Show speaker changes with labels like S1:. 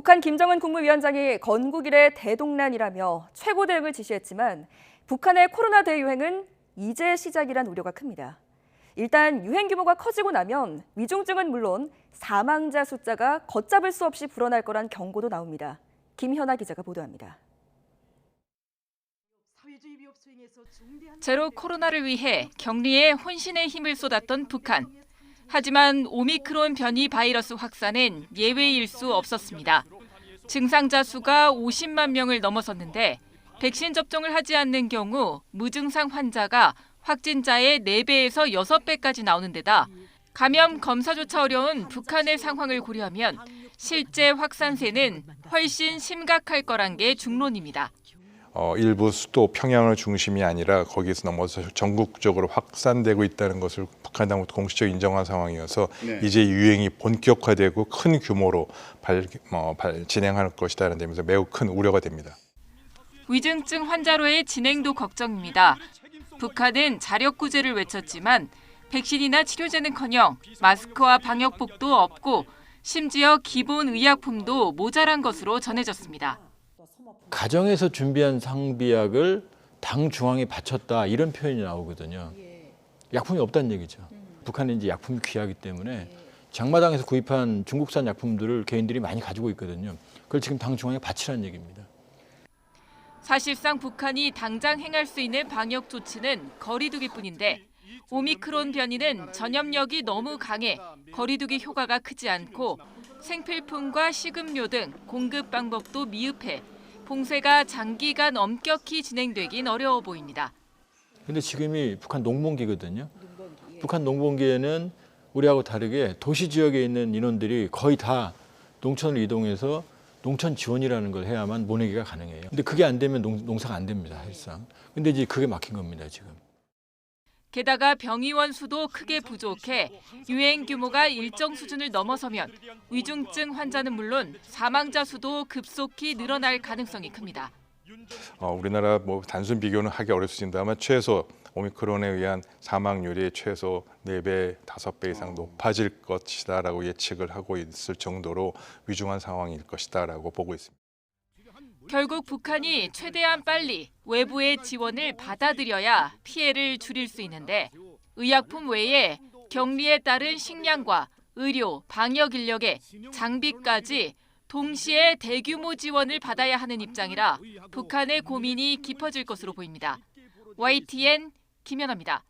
S1: 북한 김정은 국무위원장이 건국 이래 대동란이라며 최고 대응을 지시했지만 북한의 코로나 대유행은 이제 시작이란 우려가 큽니다. 일단 유행 규모가 커지고 나면 위중증은 물론 사망자 숫자가 걷잡을 수 없이 불어날 거란 경고도 나옵니다. 김현아 기자가 보도합니다.
S2: 제로 코로나를 위해 격리에 혼신의 힘을 쏟았던 북한. 하지만 오미크론 변이 바이러스 확산은 예외일 수 없었습니다. 증상자 수가 50만 명을 넘어섰는데 백신 접종을 하지 않는 경우 무증상 환자가 확진자의 4배에서 6배까지 나오는 데다 감염 검사조차 어려운 북한의 상황을 고려하면 실제 확산세는 훨씬 심각할 거란 게 중론입니다.
S3: 일부 수도 평양을 중심이 아니라 거기에서 넘어서 전국적으로 확산되고 있다는 것을 북한 당국도 공식적으로 인정한 상황이어서 이제 유행이 본격화되고 큰 규모로 진행할 것이라는 점에서 매우 큰 우려가 됩니다.
S2: 위중증 환자로의 진행도 걱정입니다. 북한은 자력구제를 외쳤지만 백신이나 치료제는커녕 마스크와 방역복도 없고 심지어 기본 의약품도 모자란 것으로 전해졌습니다.
S4: 가정에서 준비한 상비약을 당 중앙에 바쳤다 이런 표현이 나오거든요. 약품이 없다는 얘기죠. 북한은 이제 약품이 귀하기 때문에 장마당에서 구입한 중국산 약품들을 개인들이 많이 가지고 있거든요. 그걸 지금 당 중앙에 바치라는 얘기입니다.
S2: 사실상 북한이 당장 행할 수 있는 방역 조치는 거리두기뿐인데 오미크론 변이는 전염력이 너무 강해 거리두기 효과가 크지 않고 생필품과 식음료 등 공급 방법도 미흡해 봉쇄가 장기간 엄격히 진행되긴 어려워 보입니다.
S4: 근데 지금이 북한 농번기거든요. 북한 농번기에는 우리하고 다르게 도시 지역에 있는 인원들이 거의 다 농촌을 이동해서 농촌 지원이라는 걸 해야만 모내기가 가능해요. 근데 그게 안 되면 농사가 안 됩니다, 사실상. 근데 이제 그게 막힌 겁니다, 지금.
S2: 게다가 병의원 수도 크게 부족해 유행 규모가 일정 수준을 넘어서면 위중증 환자는 물론 사망자 수도 급속히 늘어날 가능성이 큽니다.
S3: 우리나라 단순 비교는 하기 어렵습니다만 최소 오미크론에 의한 사망률이 최소 4배, 5배 이상 높아질 것이다라고 예측을 하고 있을 정도로 위중한 상황일 것이다라고 보고 있습니다.
S2: 결국 북한이 최대한 빨리 외부의 지원을 받아들여야 피해를 줄일 수 있는데 의약품 외에 격리에 따른 식량과 의료, 방역 인력의 장비까지 동시에 대규모 지원을 받아야 하는 입장이라 북한의 고민이 깊어질 것으로 보입니다. YTN 김연아입니다.